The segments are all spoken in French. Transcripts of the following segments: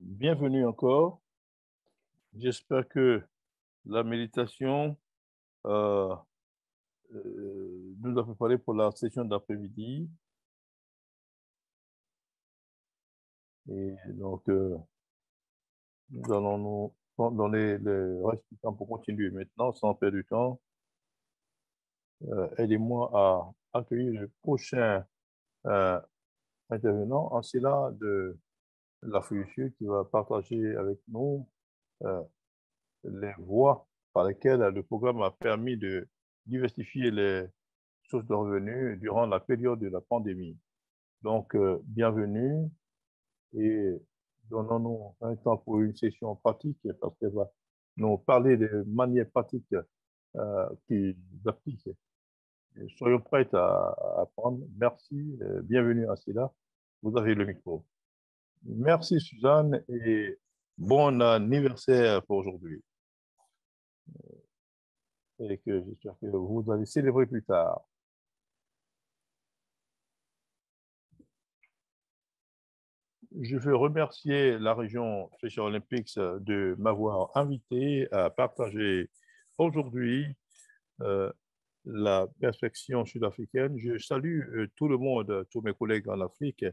Bienvenue encore. J'espère que la méditation euh, nous a préparé pour la session d'après-midi. Et donc, nous allons nous donner le reste du temps pour continuer maintenant, sans perdre du temps. Aidez-moi à accueillir le prochain euh, intervenant, Ancila de l'Afrique du Sud, qui va partager avec nous euh, les voies par lesquelles le programme a permis de diversifier les sources de revenus durant la période de la pandémie. Donc, bienvenue et donnons-nous un temps pour une session pratique parce qu'elle va nous parler de manières pratiques qui appliquent. Soyons prêts à apprendre. Merci, bienvenue à cela. Vous avez le micro. Merci Suzanne et bon anniversaire pour aujourd'hui. Et que j'espère que vous allez célébrer plus tard. Je veux remercier la région Special Olympics de m'avoir invité à partager aujourd'hui euh, la perspective sud-africaine. Je salue tout le monde, tous mes collègues en Afrique,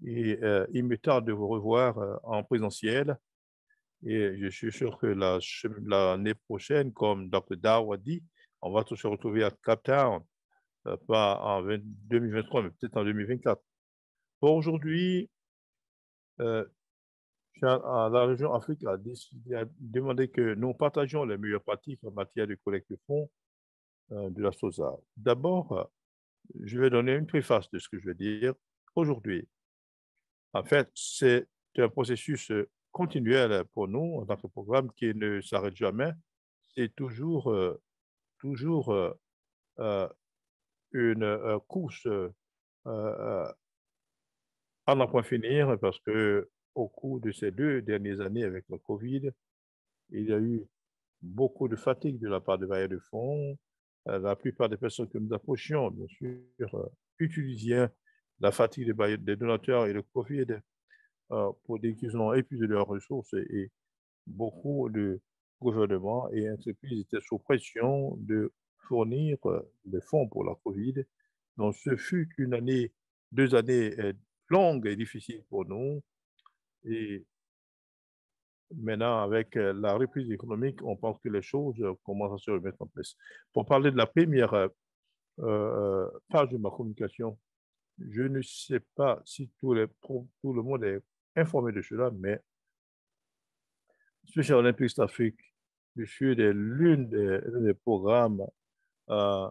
et il me tarde de vous revoir en présentiel. Et je suis sûr que l'année prochaine, comme Dr. Daw a dit, on va tous se retrouver à Cape Town, pas en 2023, mais peut-être en 2024. Pour aujourd'hui, la région Afrique a demandé que nous partagions les meilleures pratiques en matière de collecte de fonds de la SOSA. D'abord, je vais donner une préface de ce que je vais dire aujourd'hui. En fait, c'est un processus continuel pour nous en tant que programme qui ne s'arrête jamais. C'est toujours une course à n'en point finir parce que au cours de ces 2 dernières années avec le Covid, il y a eu beaucoup de fatigue de la part des bailleurs de fonds. La plupart des personnes que nous approchions, bien sûr, utilisaient la fatigue des donateurs et le Covid pour dire qu'ils ont épuisé leurs ressources et beaucoup de gouvernements et entreprises étaient sous pression de fournir des fonds pour la Covid. Donc, ce fut 2 années longues et difficiles pour nous. Et maintenant, avec la reprise économique, on pense que les choses commencent à se remettre en place. Pour parler de la première page de ma communication, je ne sais pas si tout le monde est informé de cela, mais Special Olympics d'Afrique du Sud est l'un des programmes euh,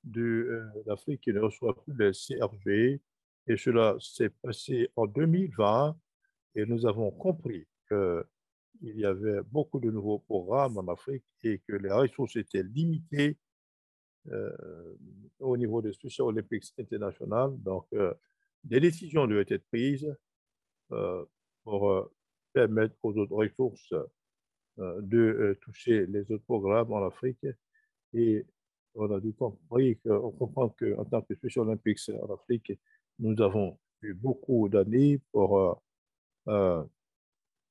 d'Afrique qui ne reçoit plus les CRV. Et cela s'est passé en 2020 et nous avons compris que il y avait beaucoup de nouveaux programmes en Afrique et que les ressources étaient limitées au niveau des Special Olympics International. Donc, des décisions devaient être prises euh, pour permettre aux autres ressources de toucher les autres programmes en Afrique. Et on a dû comprendre qu'en tant que Special Olympics en Afrique, nous avons eu beaucoup d'années pour euh,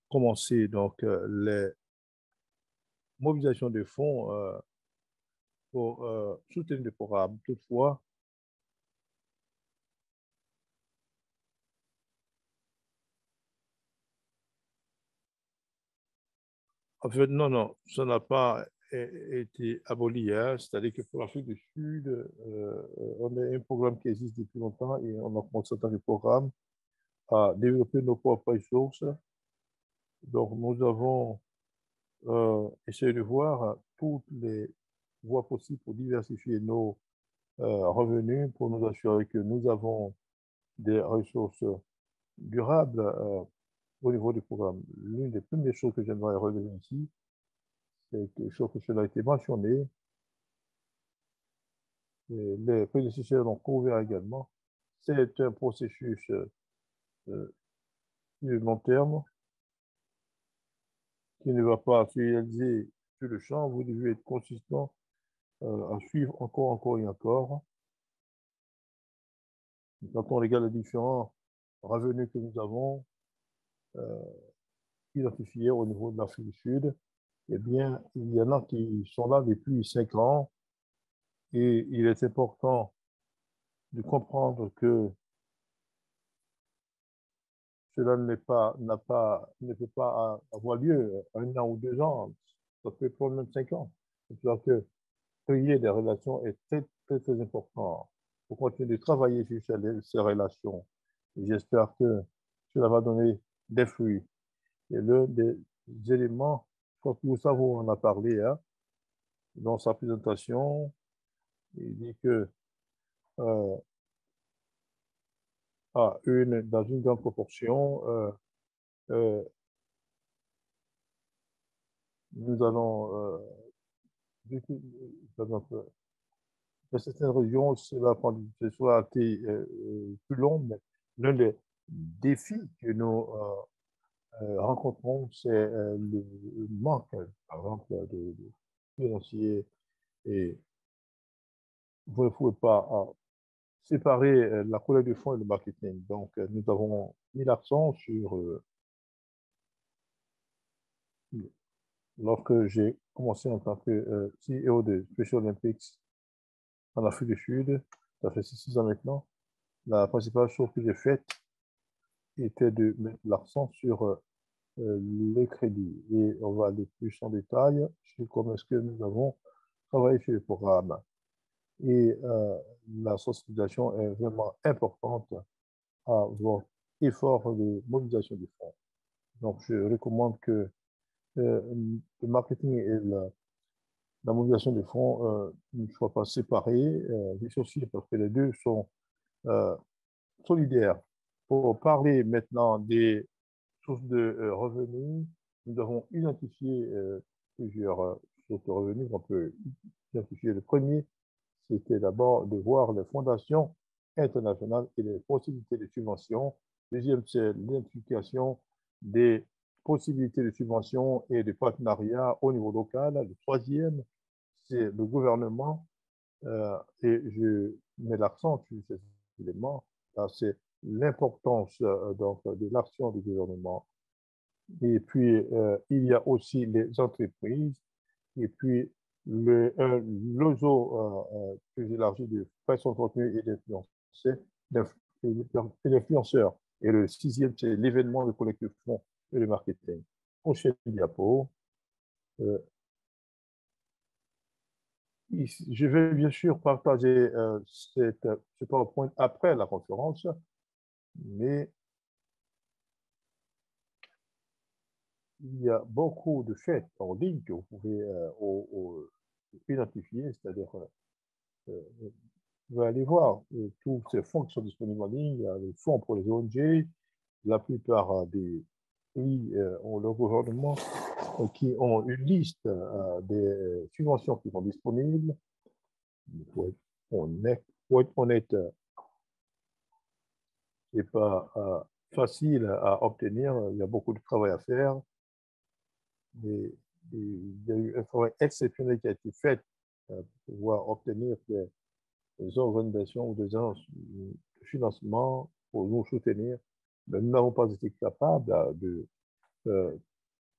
commencer donc les mobilisations de fonds pour soutenir le programme. Toutefois, en fait, non, non, ça n'a pas été aboli. Hein. C'est-à-dire que pour l'Afrique du Sud, on a un programme qui existe depuis longtemps et on a commencé dans le programme à développer nos propres ressources. Donc, nous avons essayé de voir toutes les voies possibles pour diversifier nos revenus, pour nous assurer que nous avons des ressources durables au niveau du programme. L'une des premières choses que j'aimerais relever ici, c'est quelque chose que cela a été mentionné, et les prédécesseurs l'ont couvert également. C'est un processus euh, de long terme qui ne va pas se réaliser sur le champ. Vous devez être consistant à suivre encore et encore. Quand on regarde les différents revenus que nous avons, identifiés au niveau de l'Afrique du Sud, eh bien, il y en a qui sont là depuis 5 ans et il est important de comprendre que cela ne peut pas avoir lieu 1 an ou 2 ans, ça peut prendre même 5 ans. C'est-à-dire que créer des relations est très, très, très important. Il faut continuer de travailler sur ces relations. J'espère que cela va donner des fruits. Et l'un des éléments, comme nous savons, on en a parlé hein, dans sa présentation, il dit que euh, dans une grande proportion, euh, nous allons, par exemple, dans certaines régions, cela a été plus long, mais l'un des défis que nous rencontrons, c'est le manque, par exemple, de financiers. Et vous ne pouvez pas séparer la collecte de fonds et le marketing. Donc, nous avons mis l'accent sur, lorsque j'ai commencé en tant que CEO de Special Olympics en Afrique du Sud, ça fait 6 ans maintenant, la principale chose que j'ai faite était de mettre l'accent sur les crédits. Et on va aller plus en détail sur comment est-ce que nous avons travaillé sur le programme. Et la sensibilisation est vraiment importante à votre effort de mobilisation des fonds. Donc, je recommande que le marketing et la mobilisation des fonds ne soient pas séparés, dissociés, parce que les deux sont euh, solidaires. Pour parler maintenant des sources de revenus, nous avons identifié plusieurs sources de revenus qu'on peut identifier. Le premier, c'était d'abord de voir les fondations internationales et les possibilités de subvention. Deuxième, c'est l'identification des possibilités de subvention et de partenariat au niveau local. Le troisième, c'est le gouvernement. Et je mets l'accent sur ces éléments. C'est l'importance donc, de l'action du gouvernement. Et puis, il y a aussi les entreprises. Et puis, l'ozo plus élargi de création de contenu et d'influenceurs. Et le sixième, c'est l'événement de collecte de fonds et le marketing. Prochaine diapo. Euh, je vais bien sûr partager ce PowerPoint après la conférence, mais il y a beaucoup de fêtes en ligne que vous pouvez identifier, c'est-à-dire vous allez voir tous ces fonds qui sont disponibles en ligne. Il y a les fonds pour les ONG, la plupart des pays ont leur gouvernement qui ont une liste des subventions qui sont disponibles. Pour être honnête, ce n'est pas facile à obtenir. Il y a beaucoup de travail à faire. Mais il y a eu un travail exceptionnel qui a été fait pour pouvoir obtenir des organisations ou des agences de financement pour nous soutenir. Mais nous n'avons pas été capables euh,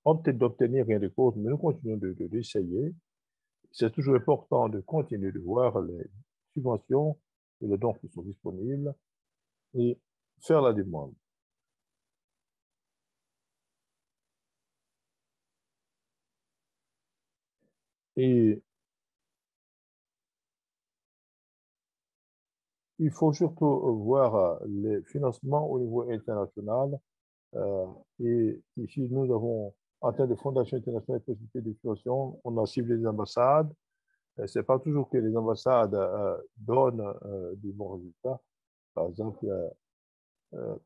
peut-être d'obtenir rien de cause, mais nous continuons d'essayer. C'est toujours important de continuer de voir les subventions et les dons qui sont disponibles et faire la demande. Et il faut surtout voir les financements au niveau international. Euh, et ici, nous avons, en termes de Fondation internationale de possibilité de subvention, on a ciblé les ambassades. Ce n'est pas toujours que les ambassades donnent des bons résultats. Par exemple,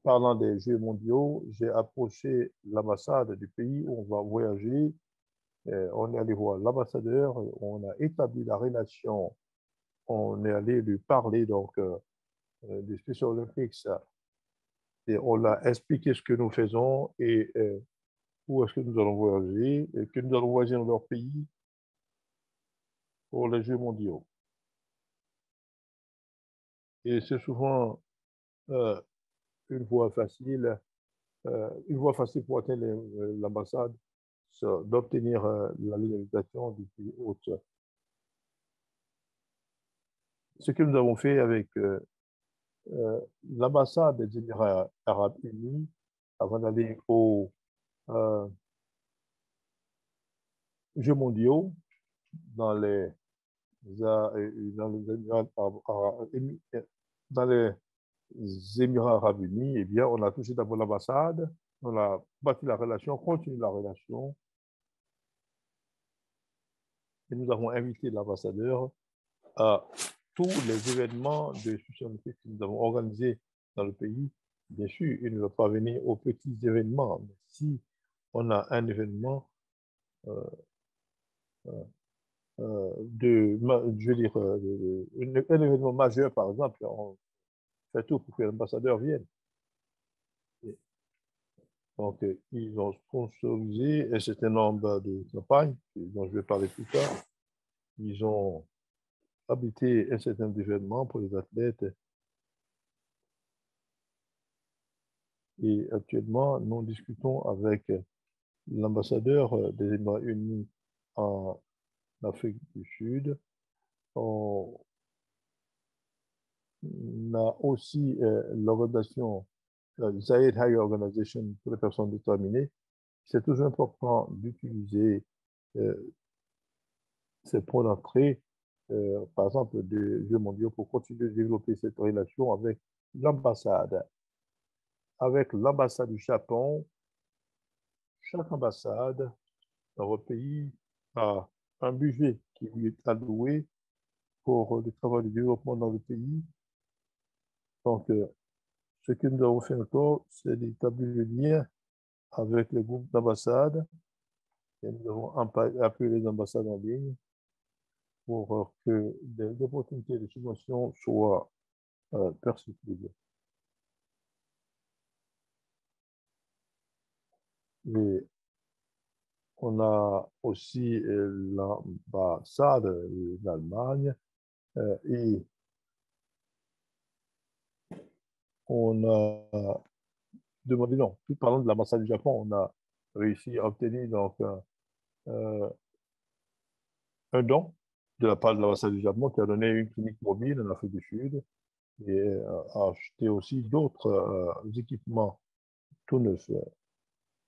parlant des Jeux mondiaux, j'ai approché l'ambassade du pays où on va voyager. On est allé voir l'ambassadeur, on a établi la relation, on est allé lui parler donc des Special Olympics et on l'a expliqué ce que nous faisons et où est-ce que nous allons voyager et que nous allons voyager dans leur pays pour les Jeux mondiaux. Et c'est souvent une voie facile une voie facile pour atteindre l'ambassade, c'est d'obtenir la légalisation du pays hôte. Ce que nous avons fait avec l'ambassade des Émirats arabes unis avant d'aller aux Jeux mondiaux dans les, dans les Émirats arabes unis, eh bien, on a touché d'abord l'ambassade, on a bâti la relation, continué la relation, et nous avons invité l'ambassadeur à tous les événements de soutien que nous avons organisés dans le pays. Bien sûr, il ne va pas venir aux petits événements, mais si on a un événement je veux dire, un événement majeur, par exemple, on fait tout pour que l'ambassadeur vienne. Donc, ils ont sponsorisé un certain nombre de campagnes, dont je vais parler plus tard. Ils ont habité un certain nombre d'événements pour les athlètes. Et actuellement, nous discutons avec l'ambassadeur des Émirats unis en Afrique du Sud. On a aussi l'organisation Zayed Higher Organization pour les personnes déterminées. C'est toujours important d'utiliser ces points d'entrée, par exemple, des Jeux mondiaux pour continuer de développer cette relation avec l'ambassade. Avec l'ambassade du Japon, chaque ambassade dans votre pays a un budget qui lui est alloué pour le travail de développement dans le pays. Donc, ce que nous avons fait encore, c'est d'établir le lien avec les groupes d'ambassades. Et nous avons appelé les ambassades en ligne pour que des opportunités de subvention soient perspectives. Et on a aussi l'ambassade d'Allemagne et on a demandé, non, plus parlant de l'ambassade du Japon, on a réussi à obtenir donc un don de la part de l'ambassade du Japon qui a donné une clinique mobile en Afrique du Sud et a acheté aussi d'autres équipements tout neufs.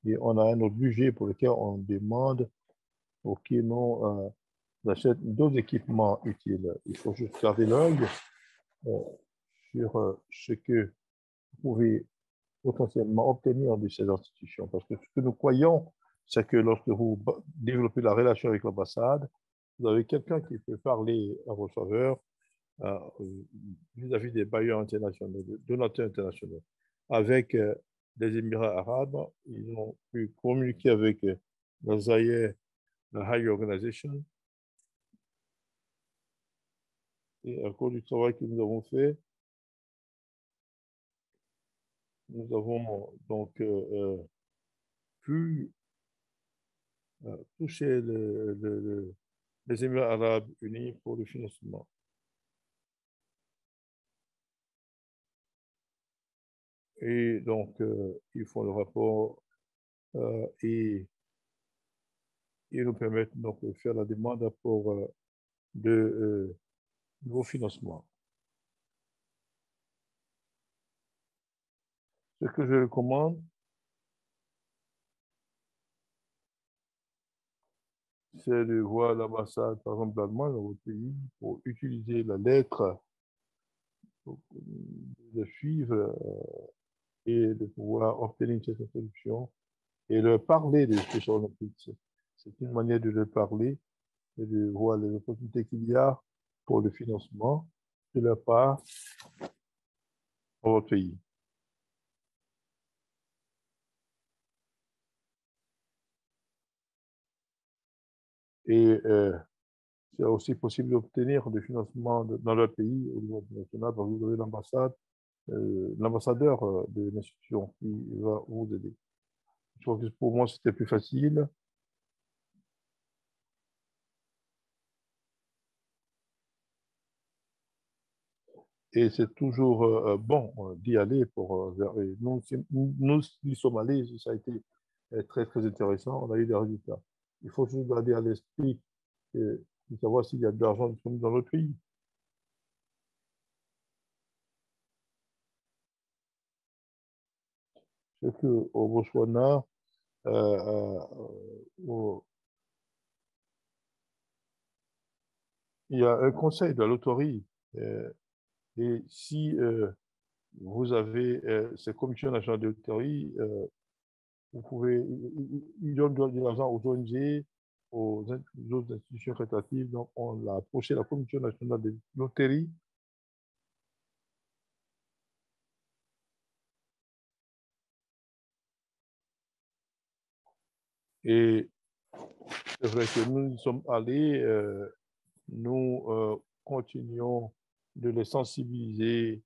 Et on a un autre budget pour lequel on demande au Kino d'achète d'autres équipements utiles. Il faut juste garder l'œil sur ce que vous pouvez potentiellement obtenir de ces institutions. Parce que ce que nous croyons, c'est que lorsque vous développez la relation avec l'ambassade, vous avez quelqu'un qui peut parler à votre faveur vis-à-vis des bailleurs internationaux, des donateurs internationaux. Avec les Émirats arabes, ils ont pu communiquer avec la Zayed Higher Organization. Et à cause du travail que nous avons fait, nous avons donc pu toucher les Émirats arabes unis pour le financement. Et donc, ils font le rapport et ils nous permettent donc de faire la demande pour de nouveaux financements. Ce que je recommande, c'est de voir l'ambassade, par exemple, d'Allemagne dans votre pays pour utiliser la lettre, de suivre et de pouvoir obtenir cette introduction et leur parler des Special Olympics. C'est une manière de leur parler et de voir les opportunités qu'il y a pour le financement de leur part dans votre pays. Et c'est aussi possible d'obtenir des financements dans leur pays au niveau international parce que vous avez l'ambassadeur de l'institution qui va vous aider. Je crois que pour moi, c'était plus facile. Et c'est toujours bon d'y aller et nous y sommes allés, ça a été très, très intéressant, on a eu des résultats. Il faut toujours garder à l'esprit de savoir s'il y a de l'argent disponible dans notre pays. C'est qu'au Botswana, euh, euh, il y a un conseil de la loterie. Et si vous avez ces commissions nationales de loterie, vous pouvez, ils donnent de l'argent aux ONG, aux autres institutions caritatives. Donc, on a approché la commission nationale de loterie. Et c'est vrai que nous y sommes allés, nous continuons de les sensibiliser.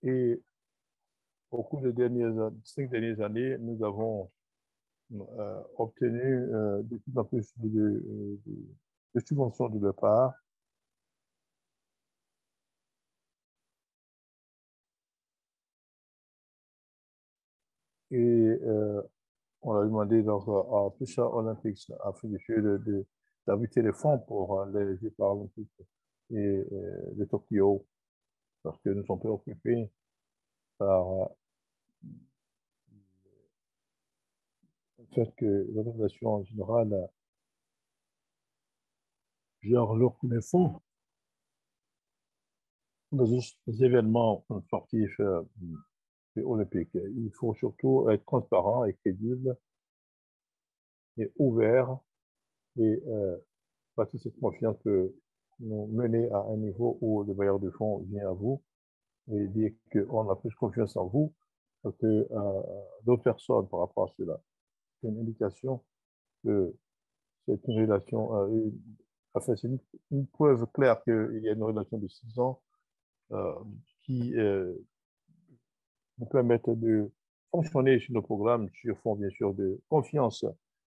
Et au cours des 5 dernières années, nous avons obtenu de plus en plus de subventions de leur part. Et on a demandé donc à Fisher Olympics Afrique du Sud d'inviter les fonds pour les Jeux paralympiques et de Tokyo, parce que nous sommes préoccupés par le fait que l'organisation en général gère leurs les fonds dans les événements sportifs et olympiques. Il faut surtout être transparent et crédible et ouvert et bâtir cette confiance que nous mener à un niveau où le bailleur de fonds vient à vous et dire qu'on a plus confiance en vous que d'autres personnes par rapport à cela. C'est une indication que c'est une relation, enfin, c'est une preuve claire qu'il y a une relation de 6 ans euh, qui nous permettent de fonctionner sur nos programmes sur fond, bien sûr, de confiance.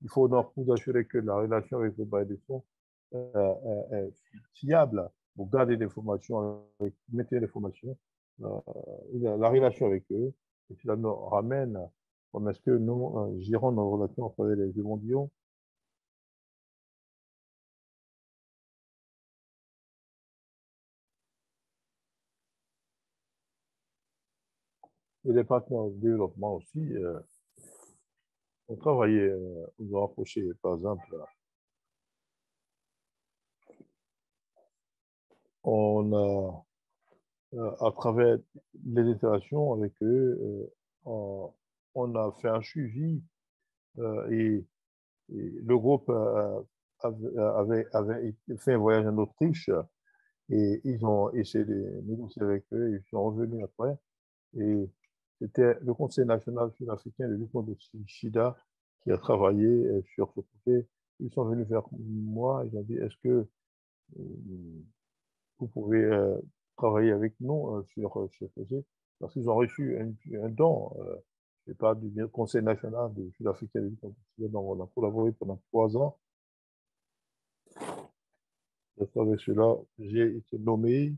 Il faut donc vous assurer que la relation avec vos bailleurs de fonds est fiable. Vous gardez des formations, mettez des formations, la relation avec eux, et cela nous ramène comme est-ce que nous gérons nos relations entre les Jeux mondiaux. Et les partenaires de développement aussi ont travaillé, nous ont approché, par exemple, on a, à travers les interactions avec eux, on a fait un suivi et le groupe avait fait un voyage en Autriche et ils ont essayé de négocier avec eux, ils sont revenus après et c'était le Conseil national sud-africain de lutte contre le sida qui a travaillé sur ce projet. Ils sont venus vers moi, ils ont dit, est-ce que vous pouvez travailler avec nous sur ce projet? Parce qu'ils ont reçu un don, je sais pas, du Conseil national de sud-africain de lutte contre le sida, donc on a collaboré pendant 3 ans. À travers cela, j'ai été nommé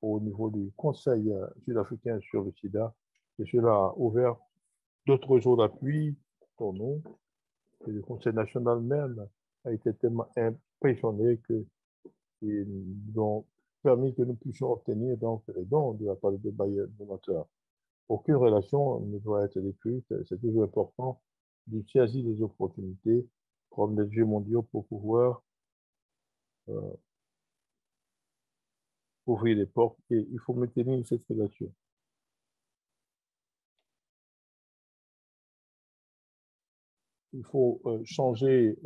au niveau du Conseil sud-africain sur le sida et cela a ouvert d'autres jours d'appui pour nous. Et le Conseil national même a été tellement impressionné qu'ils nous ont permis que nous puissions obtenir donc les dons de la part des bailleurs donateurs. Aucune relation ne doit être détruite. C'est toujours important de saisir des opportunités comme les Jeux mondiaux pour pouvoir euh, ouvrir les portes et il faut maintenir cette relation. Il faut changer,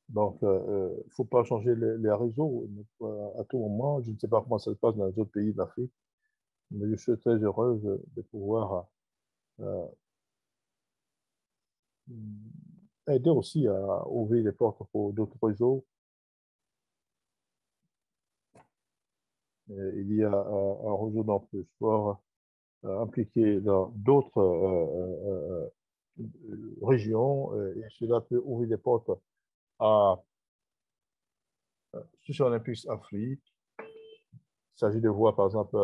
donc il ne faut pas changer les réseaux à tout moment. Je ne sais pas comment ça se passe dans les autres pays d'Afrique, mais je suis très heureuse de pouvoir euh, aider aussi à ouvrir les portes pour d'autres réseaux. Il y a un réseau dans le sport impliqué dans d'autres régions, et cela peut ouvrir des portes à Social Olympics Afrique. Il s'agit de voir, par exemple,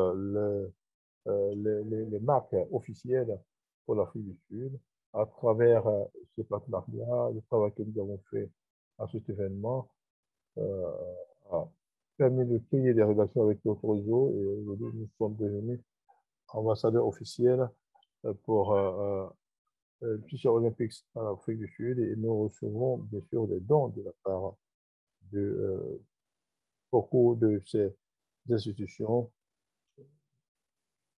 les marques officielles pour l'Afrique du Sud à travers ce partenariat, le travail que nous avons fait à cet événement a permis de créer des relations avec d'autres réseaux et aujourd'hui nous sommes devenus ambassadeurs officiels pour plusieurs Olympiques en Afrique du Sud et nous recevons bien sûr des dons de la part de beaucoup de ces institutions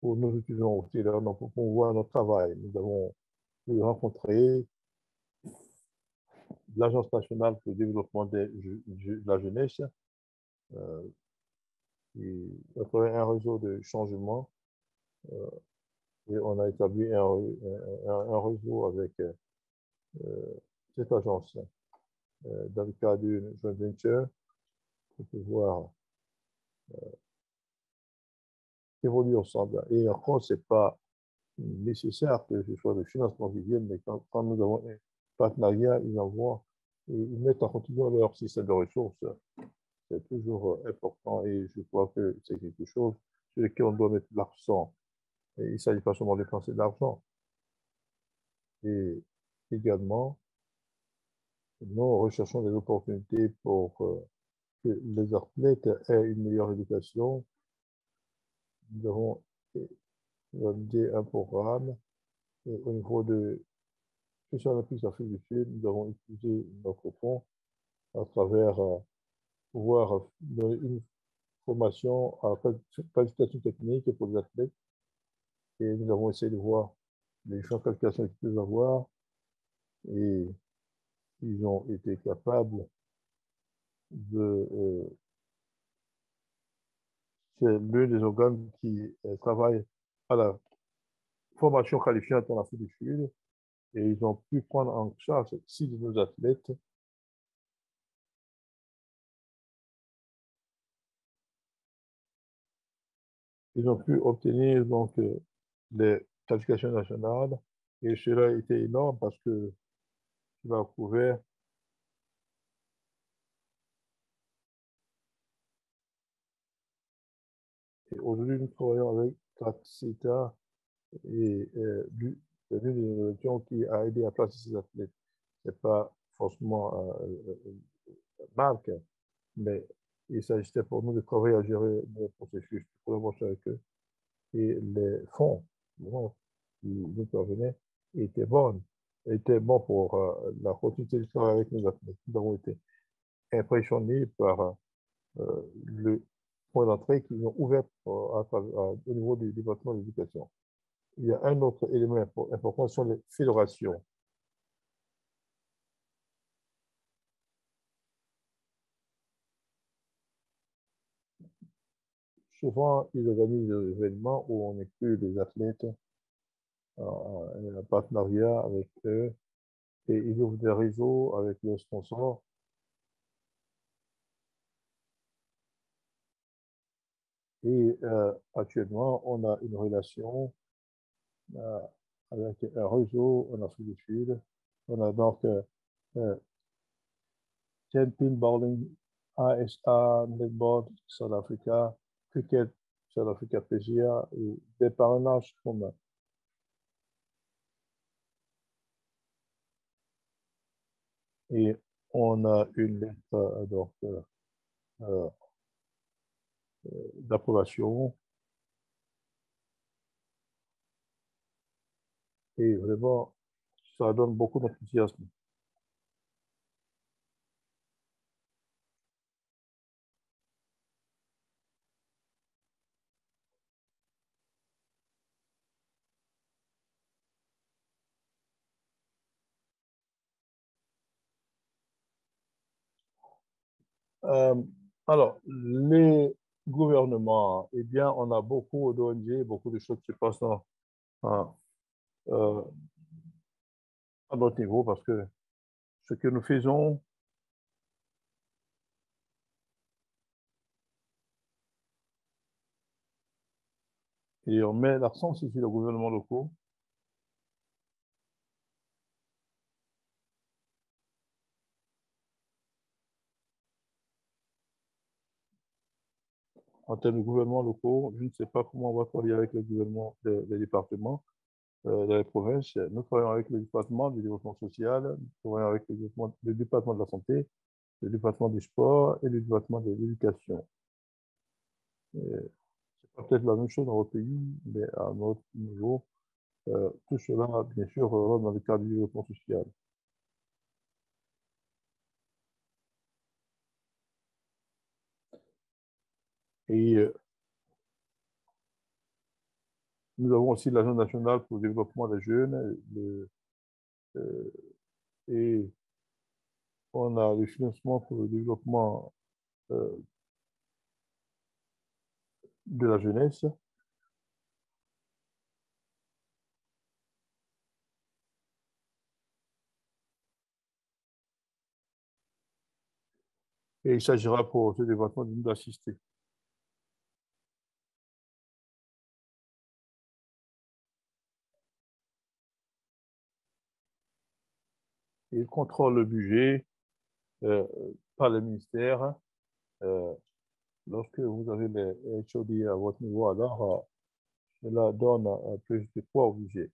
pour nous utilisons aussi pour promouvoir notre travail. Nous avons pu rencontrer l'Agence nationale pour le développement de la jeunesse euh, à travers un réseau de changement euh, et on a établi un réseau avec cette agence dans le cadre d'une joint venture pour pouvoir évoluer ensemble. Et encore, ce n'est pas nécessaire que ce soit le financement qui vienne, mais quand nous avons un partenariat, ils mettent en continu leur système de ressources. C'est toujours important et je crois que c'est quelque chose sur lequel on doit mettre l'accent. Et il ne s'agit pas seulement de dépenser de l'argent. Et également, nous recherchons des opportunités pour que les athlètes aient une meilleure éducation. Nous avons réalisé un programme et au niveau de Social Olympics Afrique du Sud, nous avons utilisé notre fonds à travers pouvoir donner une formation à qualification technique pour les athlètes et nous avons essayé de voir les différentes qualifications qu'ils peuvent avoir et ils ont été capables de... c'est l'un des organes qui travaille à la formation qualifiante en Afrique du Sud et ils ont pu prendre en charge 6 de nos athlètes. Ils ont pu obtenir donc les qualifications nationales et cela a été énorme parce que cela a couvert et aujourd'hui nous travaillons avec 4 États et c'est l'une des innovations qui a aidé à placer ces athlètes. Ce n'est pas forcément marque, mais il s'agissait pour nous de travailler à gérer le processus de collaboration avec eux et les fonds qui nous parvenaient étaient bons pour la continuité du travail avec nos athlètes. Nous avons été impressionnés par le point d'entrée qu'ils ont ouvert au niveau du département de l'éducation. Il y a un autre élément important, ce sont les fédérations. Souvent, ils organisent des événements où on inclut les athlètes en partenariat avec eux et ils ouvrent des réseaux avec leurs sponsors. Et actuellement, on a une relation euh, avec un réseau en Afrique du Sud. On a donc Champion Bowling, ASA, Netball, South Africa, Cricket, South Africa PGA, et des parrainages communs. Et on a une lettre euh, d'approbation et vraiment, ça donne beaucoup d'enthousiasme. Euh, alors, les gouvernements, eh bien, on a beaucoup d'ONG, beaucoup de choses qui se passent à, euh, à notre niveau parce que ce que nous faisons, et on met l'accent sur les gouvernements locaux, en termes de gouvernement locaux, je ne sais pas comment on va travailler avec le gouvernement des départements, dans les provinces. Nous travaillons avec le département du développement social, nous travaillons avec le département de la santé, le département du sport et le département de l'éducation. C'est pas peut-être la même chose dans votre pays, mais à notre niveau, tout cela, bien sûr, rentre dans le cadre du développement social. Et nous avons aussi l'Agence nationale pour le développement des jeunes, euh, et on a le financement pour le développement euh, de la jeunesse. Et il s'agira pour ce département de nous assister. Il contrôle le budget euh, par le ministère. Euh, Lorsque vous avez les HOD à votre niveau, alors cela donne plus de poids au budget.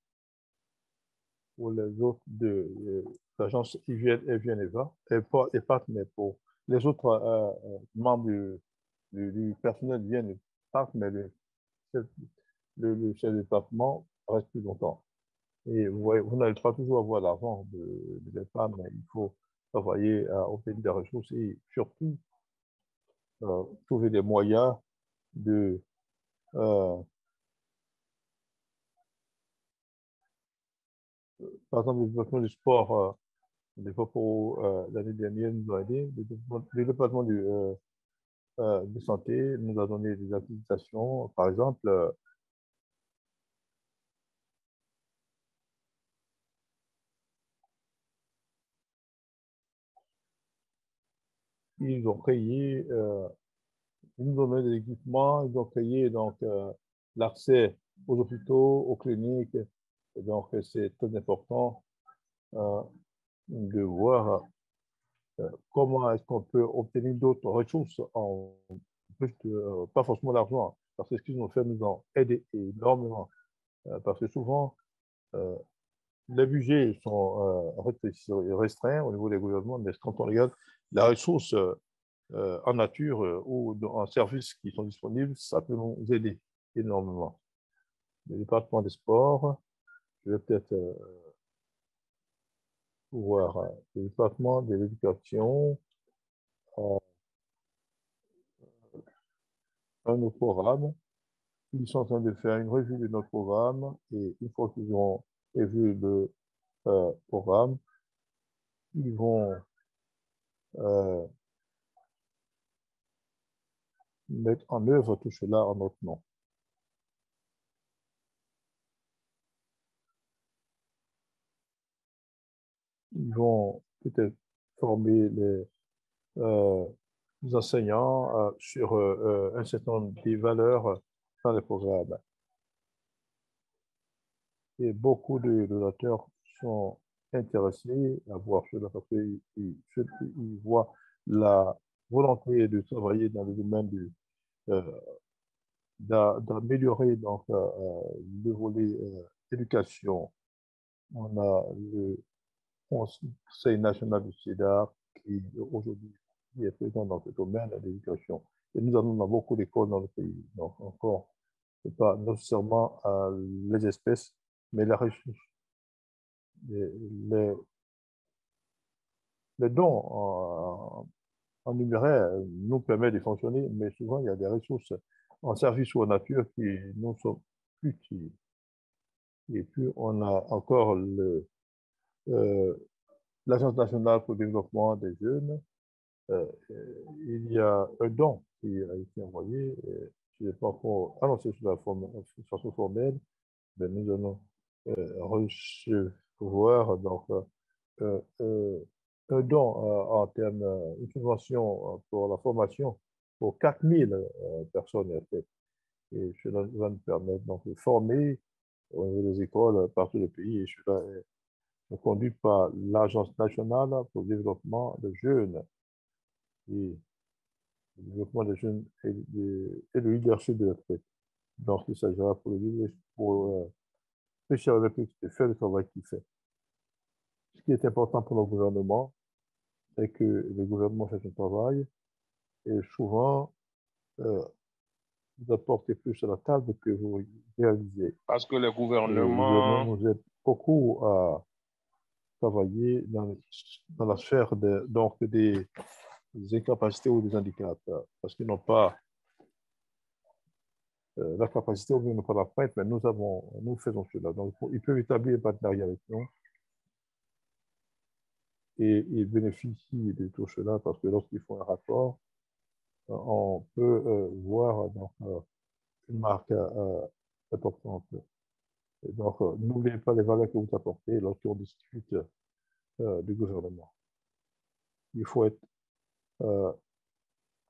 Pour les autres de l'agence, ils viennent et partent, mais pour les autres membres du personnel viennent et partent, mais chef, le chef de département reste plus longtemps. Et vous voyez, vous n'allez pas toujours avoir l'argent de départ, mais il faut travailler à obtenir des ressources et surtout trouver des moyens de, euh, par exemple, le département du sport, des fois pour l'année dernière, nous a aidé. Le département de santé nous a donné des accréditations. Par exemple, ils ont créé, ils nous ont donné des équipements, ils ont créé donc l'accès aux hôpitaux, aux cliniques. Et donc, c'est très important euh, de voir comment est-ce qu'on peut obtenir d'autres ressources en plus de, pas forcément l'argent, parce que ce qu'ils nous fait nous en aide énormément. Parce que souvent, euh, les budgets sont restreints au niveau des gouvernements, mais quand on regarde la ressource en nature ou en services qui sont disponibles, ça peut nous aider énormément. Le département des sports, je vais peut-être voir le département de l'éducation, euh, un autre programme. Ils sont en train de faire une revue de notre programme et une fois qu'ils auront revu le programme, ils vont euh, mettre en œuvre tout cela en notre nom. Ils vont peut-être former euh, les enseignants sur un certain nombre de valeurs dans les programmes. Et beaucoup de donateurs sont intéressés à voir cela parce qu'ils voient la volonté de travailler dans le domaine euh, d'améliorer donc le volet éducation. On a le Conseil national du SIDA qui aujourd'hui est présent dans ce domaine de l'éducation. Et nous avons beaucoup d'écoles dans le pays. Donc encore, ce n'est pas nécessairement les espèces, mais la recherche, les, les, les dons en numéraire nous permettent de fonctionner, mais souvent il y a des ressources en service ou en nature qui nous sont utiles. Et puis, on a encore euh, l'Agence nationale pour le développement des jeunes. Il y a un don qui a été envoyé. Je n'ai pas encore annoncé sur la façon formelle, mais nous allons recevoir donc, un don en termes, une subvention pour la formation pour 4000 personnes. Et cela va nous permettre donc, de former au niveau des écoles partout le pays. Et cela est conduit par l'Agence nationale pour le développement des jeunes. Et le développement des jeunes et le leadership de l'athlète. Donc, il s'agira pour le chef olympique de faire le travail qu'il fait. Ce qui est important pour le gouvernement, c'est que le gouvernement fait son travail et souvent, vous apportez plus à la table que vous réalisez. Parce que le Le gouvernement nous aide beaucoup à travailler dans la sphère donc des incapacités ou des handicaps, parce qu'ils n'ont pas la capacité ou bien pas la pointe, mais nous faisons cela. Donc, ils peuvent établir un partenariat avec nous et ils bénéficient de tout cela parce que lorsqu'ils font un rapport, on peut voir donc, une marque importante. Et donc, n'oubliez pas les valeurs que vous apportez lorsqu'on discute du gouvernement. Il faut être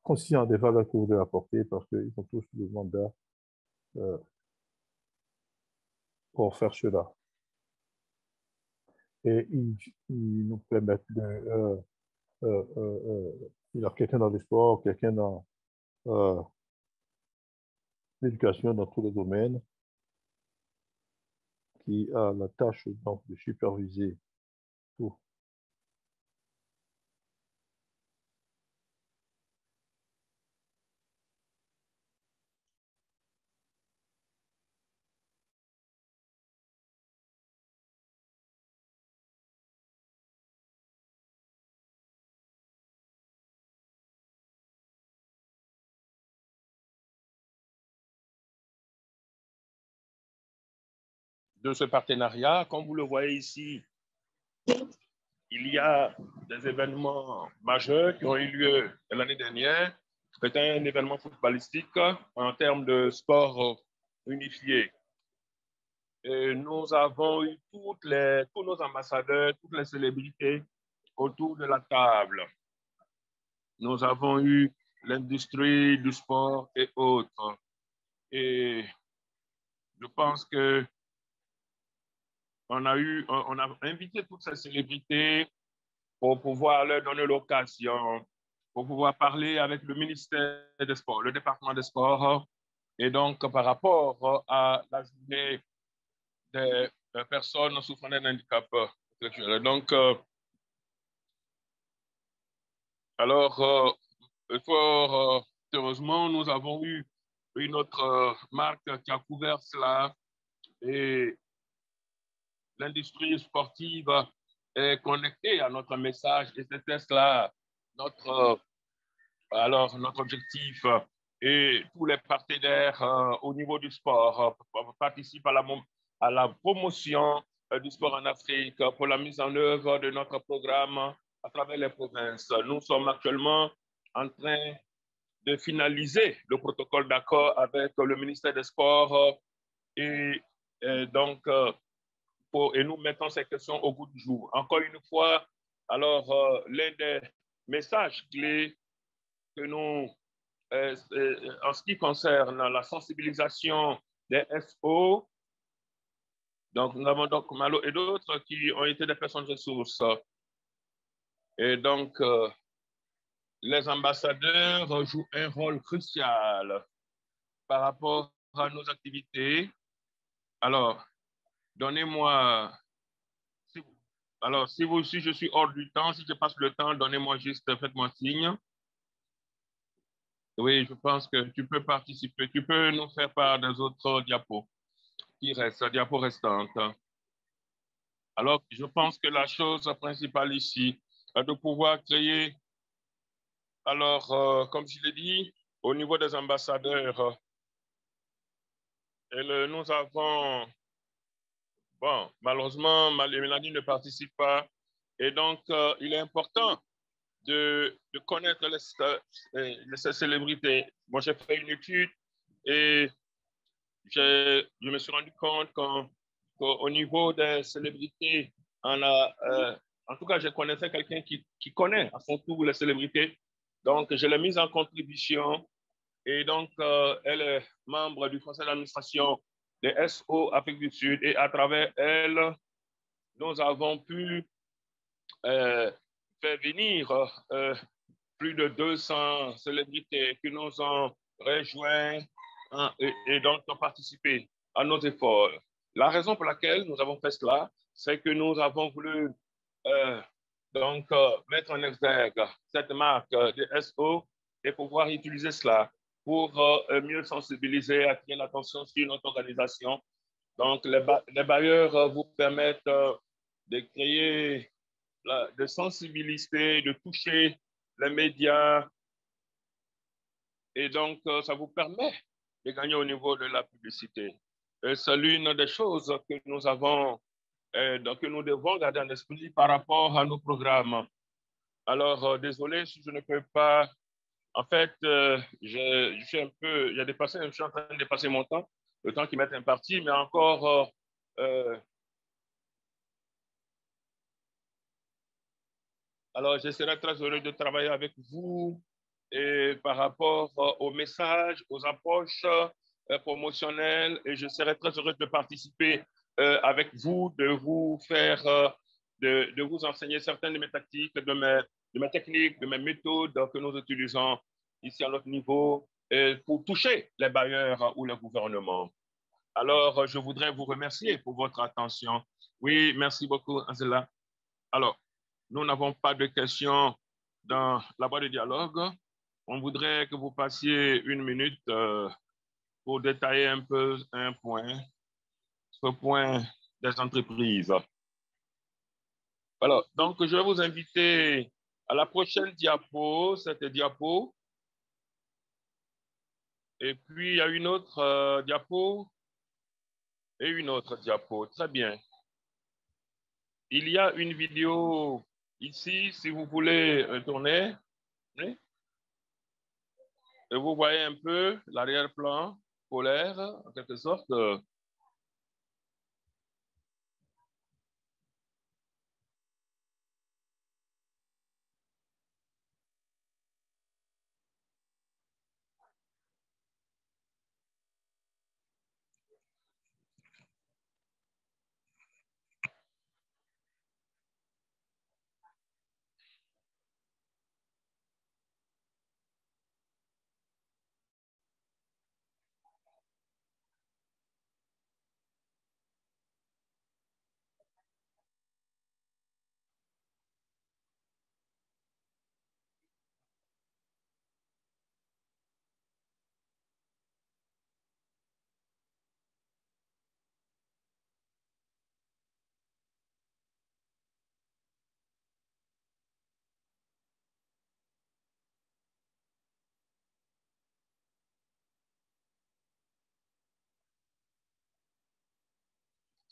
conscient des valeurs que vous devez apporter parce qu'ils ont tous le mandat pour faire cela. Et ils nous permettent de... il y a quelqu'un dans le sport, quelqu'un dans l'éducation, dans tous les domaines, qui a la tâche donc, de superviser tout. de ce partenariat, comme vous le voyez ici, il y a des événements majeurs qui ont eu lieu l'année dernière. C'était un événement footballistique en termes de sport unifié. Et nous avons eu tous nos ambassadeurs, toutes les célébrités autour de la table. Nous avons eu l'industrie du sport et autres. Et je pense que on a invité toutes ces célébrités pour pouvoir leur donner l'occasion, pour pouvoir parler avec le ministère des Sports, le département des Sports, et donc par rapport à la journée des personnes souffrant d'un handicap intellectuel. Donc, alors, fort heureusement, nous avons eu une autre marque qui a couvert cela et l'industrie sportive est connectée à notre message et c'était cela notre notre objectif et tous les partenaires au niveau du sport participent à la promotion du sport en Afrique pour la mise en œuvre de notre programme à travers les provinces. Nous sommes actuellement en train de finaliser le protocole d'accord avec le ministère des Sports et donc et nous mettons ces questions au goût du jour. Encore une fois, alors l'un des messages clés que nous en ce qui concerne la sensibilisation des SO, donc nous avons donc Malo et d'autres qui ont été des personnes ressources. Et donc, les ambassadeurs jouent un rôle crucial par rapport à nos activités. Alors, donnez-moi, si je suis hors du temps, si je passe le temps, donnez-moi juste, faites-moi signe. Oui, je pense que tu peux participer. Tu peux nous faire part des autres diapos qui restent, diapos restantes. Alors, je pense que la chose principale ici est de pouvoir créer, alors, comme je l'ai dit, au niveau des ambassadeurs, nous avons, bon, malheureusement, Mélanie ne participe pas. Et donc, il est important de connaître ces célébrités. Moi, j'ai fait une étude et je me suis rendu compte qu'au niveau des célébrités, en tout cas, je connaissais quelqu'un qui connaît à son tour les célébrités. Donc, je l'ai mise en contribution et donc, elle est membre du conseil d'administration des SO Afrique du Sud et à travers elle, nous avons pu faire venir plus de 200 célébrités qui nous ont rejoints hein, et donc ont participé à nos efforts. La raison pour laquelle nous avons fait cela, c'est que nous avons voulu mettre en exergue cette marque de SO et pouvoir utiliser cela pour mieux sensibiliser, attirer l'attention sur notre organisation. Donc, les bailleurs vous permettent de créer, de sensibiliser, de toucher les médias. Et donc, ça vous permet de gagner au niveau de la publicité. Et c'est l'une des choses que nous avons, que nous devons garder en esprit par rapport à nos programmes. Alors, désolé si je ne peux pas. En fait, je suis un peu, je suis en train de dépasser mon temps, le temps qui m'est imparti, mais encore, alors je serai très heureux de travailler avec vous et par rapport aux messages, aux approches promotionnelles, et je serai très heureux de participer avec vous, de vous faire, de vous enseigner certaines de mes tactiques, de mes techniques, de mes méthodes que nous utilisons ici à notre niveau pour toucher les bailleurs ou le gouvernement. Alors, je voudrais vous remercier pour votre attention. Oui, merci beaucoup, Angela. Alors, nous n'avons pas de questions dans la boîte de dialogue. On voudrait que vous passiez une minute pour détailler un peu un point, ce point des entreprises. Alors, donc, je vais vous inviter à la prochaine diapo, cette diapo. Et puis, il y a une autre diapo et une autre diapo. Très bien. Il y a une vidéo ici, si vous voulez tourner. Oui. Et vous voyez un peu l'arrière-plan polaire, en quelque sorte.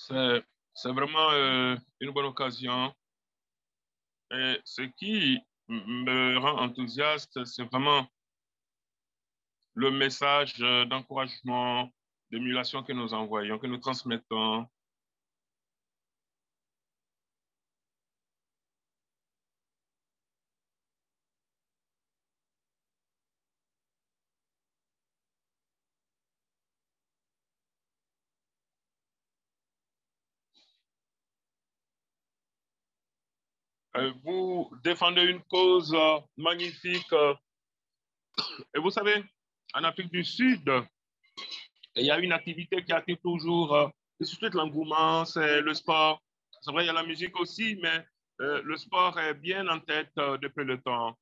C'est vraiment une bonne occasion. Et ce qui me rend enthousiaste, c'est vraiment le message d'encouragement, d'émulation que nous envoyons, que nous transmettons. Vous défendez une cause magnifique. Et vous savez, en Afrique du Sud, il y a une activité qui attire toujours, et surtout l'engouement, c'est le sport. C'est vrai, il y a la musique aussi, mais le sport est bien en tête depuis le temps.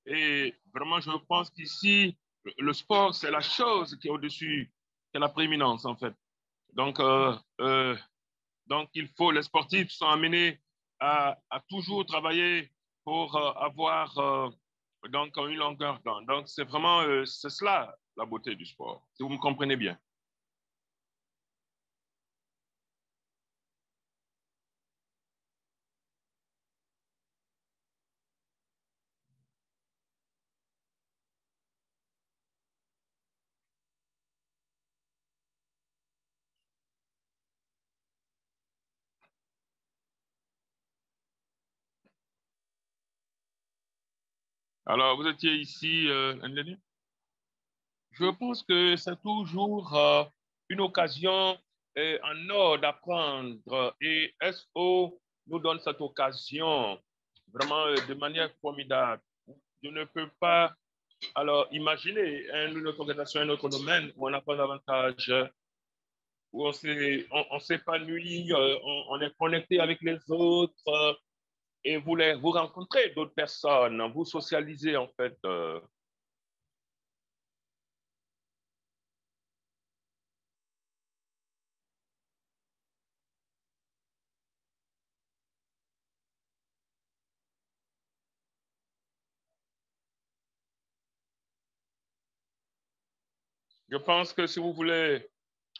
Et vraiment, je pense qu'ici, le sport, c'est la chose qui est au-dessus, qui est la prééminence, en fait. Donc, il faut, les sportifs sont amenés à toujours travailler pour avoir une longueur d'onde. Donc, c'est vraiment, c'est cela la beauté du sport, si vous me comprenez bien. Alors, vous étiez ici l'année dernière? Je pense que c'est toujours une occasion en or d'apprendre et SO nous donne cette occasion vraiment de manière formidable. je ne peux pas alors imaginer une autre organisation, un autre domaine où on n'a pas d'avantage, où on s'épanouit, on est connecté avec les autres et vous rencontrez d'autres personnes, vous socialisez en fait. Je pense que si vous voulez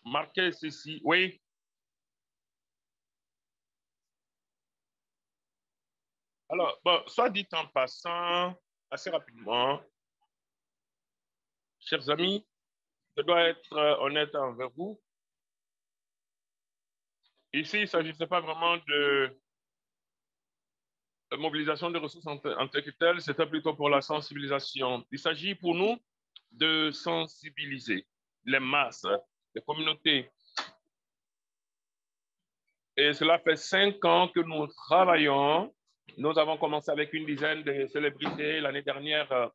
marquer ceci, oui. Alors, bon, soit dit en passant, assez rapidement, chers amis, je dois être honnête envers vous. Ici, il ne s'agissait pas vraiment de mobilisation de ressources en tant que telle, c'était plutôt pour la sensibilisation. Il s'agit pour nous de sensibiliser les masses, les communautés. Et cela fait 5 ans que nous travaillons. Nous avons commencé avec une dizaine de célébrités. L'année dernière,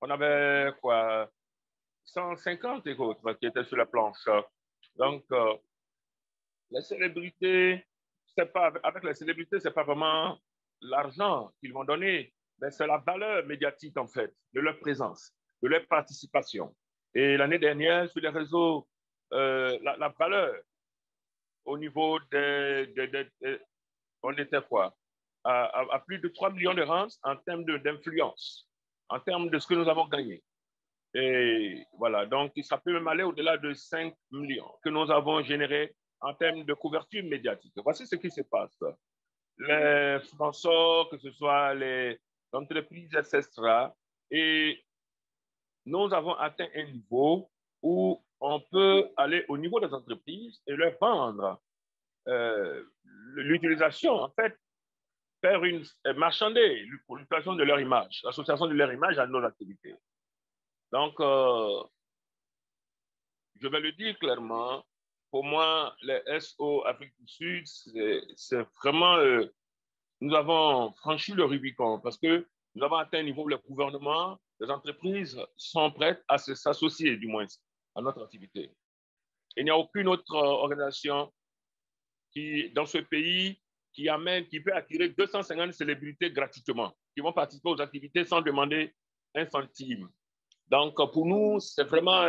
on avait quoi, 150 et autres qui étaient sur la planche. Donc, les célébrités, c'est pas, avec les célébrités, ce n'est pas vraiment l'argent qu'ils vont donner, mais c'est la valeur médiatique, en fait, de leur présence, de leur participation. Et l'année dernière, sur les réseaux, la valeur au niveau on était quoi? À plus de 3 millions de rands en termes d'influence, en termes de ce que nous avons gagné. Et voilà, donc ça peut même aller au-delà de 5 millions que nous avons générés en termes de couverture médiatique. Voici ce qui se passe. Les sponsors, que ce soit les entreprises, etc. Et nous avons atteint un niveau où on peut aller au niveau des entreprises et leur vendre l'utilisation, en fait, faire une marchander l'utilisation de leur image, l'association de leur image à nos activités. Donc, je vais le dire clairement, pour moi, les SO Afrique du Sud, c'est vraiment, nous avons franchi le Rubicon parce que nous avons atteint un niveau où le gouvernement, les entreprises sont prêtes à s'associer, du moins, à notre activité. Il n'y a aucune autre organisation dans ce pays qui peut attirer 250 célébrités gratuitement, qui vont participer aux activités sans demander un centime. Donc, pour nous, c'est vraiment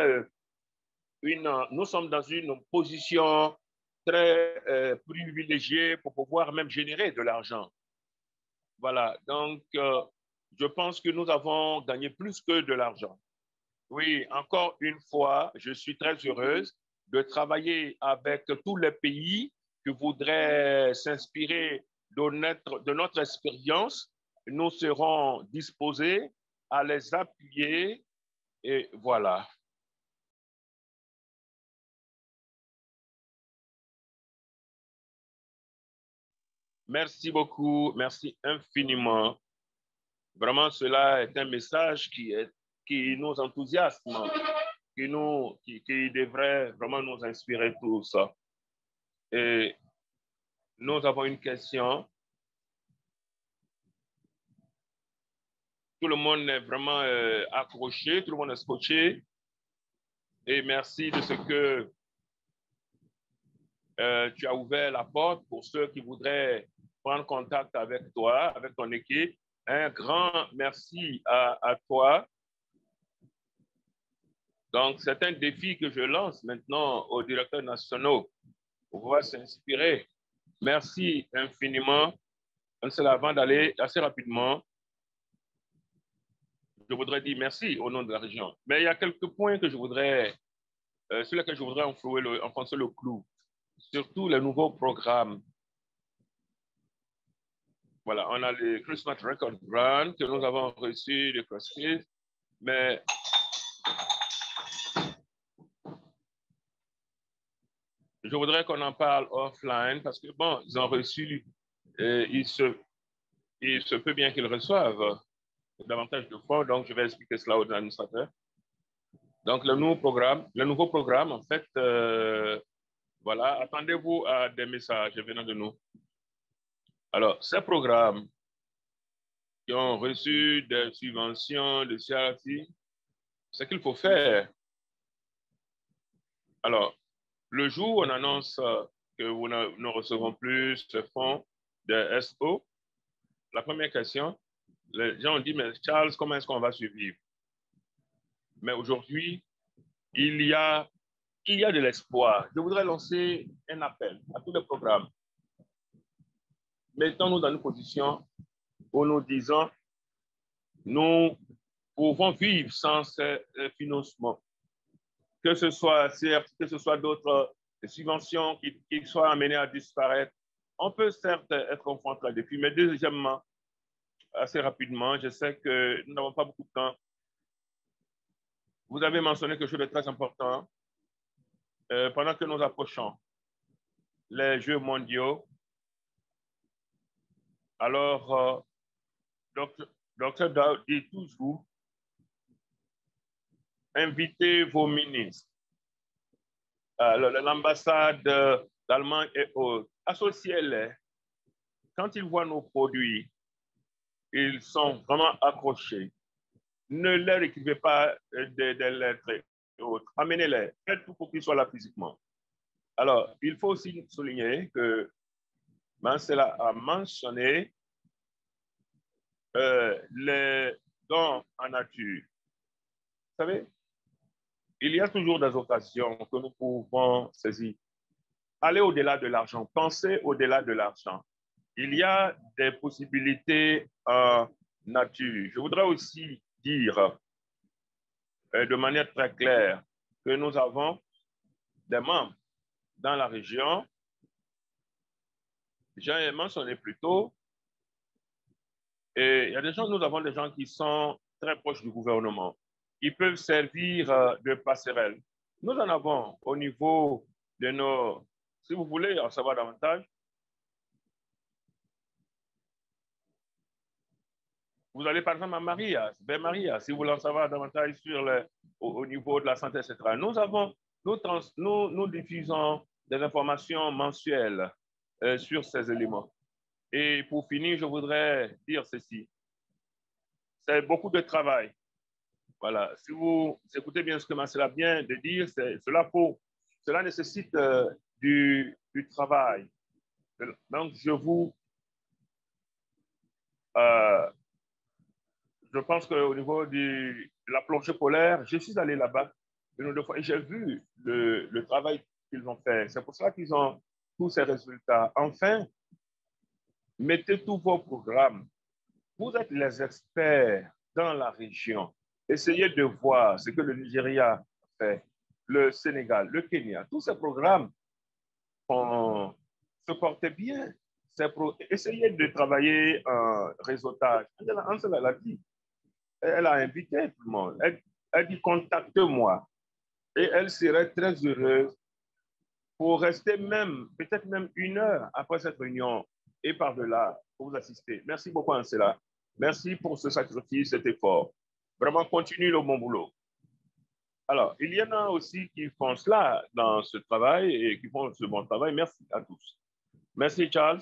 nous sommes dans une position très privilégiée pour pouvoir même générer de l'argent. Voilà, donc je pense que nous avons gagné plus que de l'argent. Oui, encore une fois, je suis très heureuse de travailler avec tous les pays qui voudraient s'inspirer de notre expérience. Nous serons disposés à les appuyer et voilà. Merci beaucoup, merci infiniment. Vraiment, cela est un message qui nous enthousiasme, qui devrait vraiment nous inspirer tous. Et nous avons une question. Tout le monde est vraiment accroché, tout le monde est scotché. Et merci de ce que tu as ouvert la porte pour ceux qui voudraient prendre contact avec toi, avec ton équipe. Un grand merci à toi. Donc, c'est un défi que je lance maintenant aux directeurs nationaux pour pouvoir s'inspirer. Merci infiniment. Avant d'aller assez rapidement, je voudrais dire merci au nom de la région. Mais il y a quelques points que je voudrais, sur lesquels je voudrais enfoncer le clou. Surtout les nouveaux programmes. Voilà, on a le Christmas Record Grant que nous avons reçu de CrossFit, mais je voudrais qu'on en parle offline parce que, bon, ils ont reçu, il se peut bien qu'ils reçoivent davantage de fonds, donc je vais expliquer cela aux administrateurs. Donc, le nouveau programme, en fait, voilà, attendez-vous à des messages venant de nous. Alors, ces programmes qui ont reçu des subventions de CRC, ce qu'il faut faire. Alors, le jour où on annonce que nous ne recevrons plus ce fonds de SO, la première question, les gens ont dit, mais Charles, comment est-ce qu'on va survivre? Mais aujourd'hui, il y a de l'espoir. Je voudrais lancer un appel à tous les programmes. Mettons-nous dans une position où nous disons, nous pouvons vivre sans ces financements. Que ce soit CRT, que ce soit d'autres subventions qui soient amenées à disparaître. On peut certes être confronté à des défis, mais deuxièmement, assez rapidement, je sais que nous n'avons pas beaucoup de temps. Vous avez mentionné quelque chose de très important. Pendant que nous approchons les Jeux mondiaux, alors, Dr. Daou dit toujours, invitez vos ministres, l'ambassade d'Allemagne et autres, associez-les. Quand ils voient nos produits, ils sont vraiment accrochés. Ne leur écrivez pas des lettres et autres. Amenez-les. Faites tout pour qu'ils soient là physiquement. Alors, il faut aussi souligner que Mansela a mentionné les dons en nature. Vous savez, il y a toujours des occasions que nous pouvons saisir. Allez au-delà de l'argent. Pensez au-delà de l'argent. Il y a des possibilités en nature. Je voudrais aussi dire de manière très claire que nous avons des membres dans la région. J'ai mentionné plus tôt, et il y a des gens, nous avons des gens qui sont très proches du gouvernement. Ils peuvent servir de passerelle. Nous en avons au niveau de nos... Si vous voulez en savoir davantage, vous allez par exemple à Maria, vers Maria, si vous voulez en savoir davantage sur au niveau de la santé, etc. Nous diffusons des informations mensuelles sur ces éléments. Et pour finir, je voudrais dire ceci. C'est beaucoup de travail. Voilà. Si vous écoutez bien ce que Marcela vient de dire, cela nécessite du travail. Donc, je pense qu'au niveau de la plongée polaire, je suis allé là-bas une ou deux fois et j'ai vu le travail qu'ils ont fait. C'est pour ça qu'ils ont tous ces résultats. Enfin, mettez tous vos programmes. Vous êtes les experts dans la région. Essayez de voir ce que le Nigeria fait, le Sénégal, le Kenya. Tous ces programmes se portaient bien. Essayez de travailler un réseautage. Angela l'a dit. Elle a invité tout le monde. Elle dit contacte-moi. Et elle serait très heureuse pour rester peut-être même 1 heure après cette réunion et par-delà pour vous assister. Merci beaucoup, Ansela. Merci pour ce sacrifice, cet effort. Vraiment, continue le bon boulot. Alors, il y en a aussi qui font cela dans ce travail et qui font ce bon travail. Merci à tous. Merci, Charles.